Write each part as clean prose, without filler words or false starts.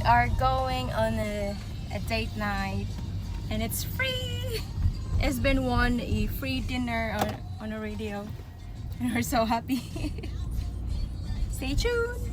are going on a date night and it's free. It's been won a free dinner on a radio and we're so happy. Stay tuned.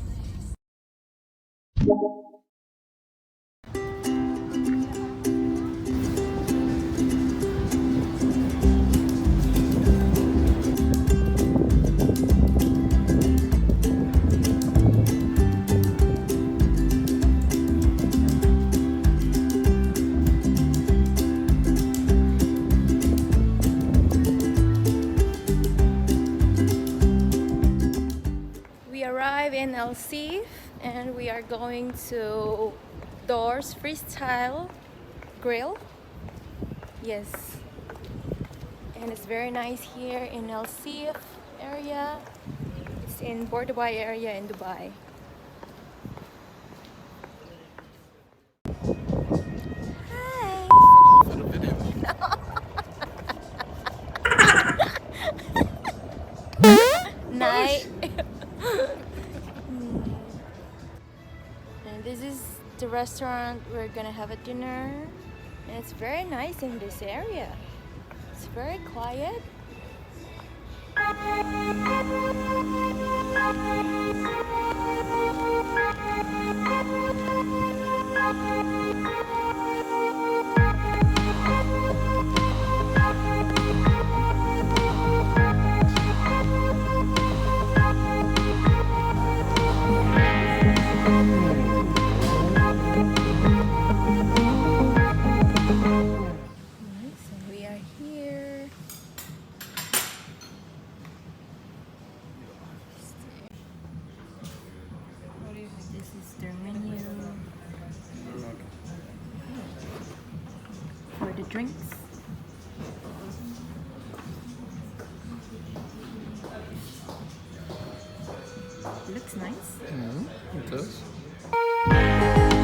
In 𝓁𝒶𝓊 and we are going to Doors Freestyle Grill. Yes, and it's very nice here in 𝓁𝒶𝓊 area. It's in Port Dubai area in Dubai. Hi. Night. And this is the restaurant we're gonna have a dinner, and it's very nice in this area. It's very quiet. For the drinks. Looks nice. It does.